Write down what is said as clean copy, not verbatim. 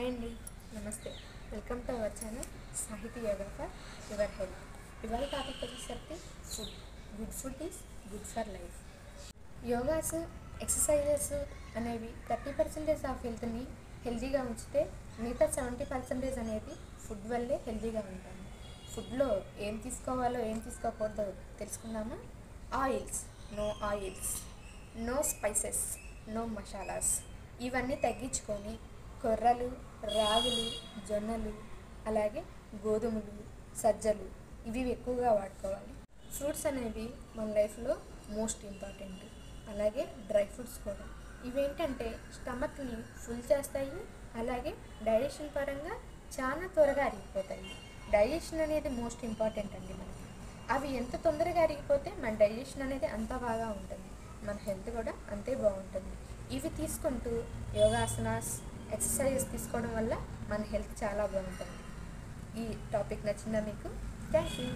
Hi అండి, నమస్తే. Welcome to our channel సాహితీ యోగా ఫర్ యువర్ హెల్త్. ఇవాళ టాపిక్ వచ్చేసరికి food. Good food is good for life. Yogas, exercises అనేవి 30% ఆఫ్ హెల్త్ని హెల్తీగా ఉంచితే మిగతా 70% అనేది ఫుడ్ వల్లే హెల్తీగా ఉంటాము. ఫుడ్లో ఏం తీసుకోవాలో ఏం తీసుకోకూడదో తెలుసుకుందామా? Oils, no spices, no masalas, ఇవన్నీ తగ్గించుకొని కొర్రలు, రాగులు, జొన్నలు, అలాగే గోధుమలు, సజ్జలు ఇవి ఎక్కువగా వాడుకోవాలి. ఫ్రూట్స్ అనేవి మన లైఫ్లో మోస్ట్ ఇంపార్టెంట్. అలాగే డ్రై ఫ్రూట్స్ కూడా. ఇవేంటంటే స్టమక్ని ఫుల్ చేస్తాయి, అలాగే డైజెషన్ పరంగా చాలా త్వరగా అరిగిపోతాయి. డైజెషన్ అనేది మోస్ట్ ఇంపార్టెంట్ అండి మనకి. అవి ఎంత తొందరగా అరిగిపోతే మన డైజెషన్ అనేది అంత బాగా ఉంటుంది, మన హెల్త్ కూడా అంతే బాగుంటుంది. ఇవి తీసుకుంటూ యోగాసనాస్, ఎక్సర్సైజెస్ తీసుకోవడం వల్ల మన హెల్త్ చాలా బాగుంటుంది. ఈ టాపిక్ నచ్చిందా మీకు? Thank you.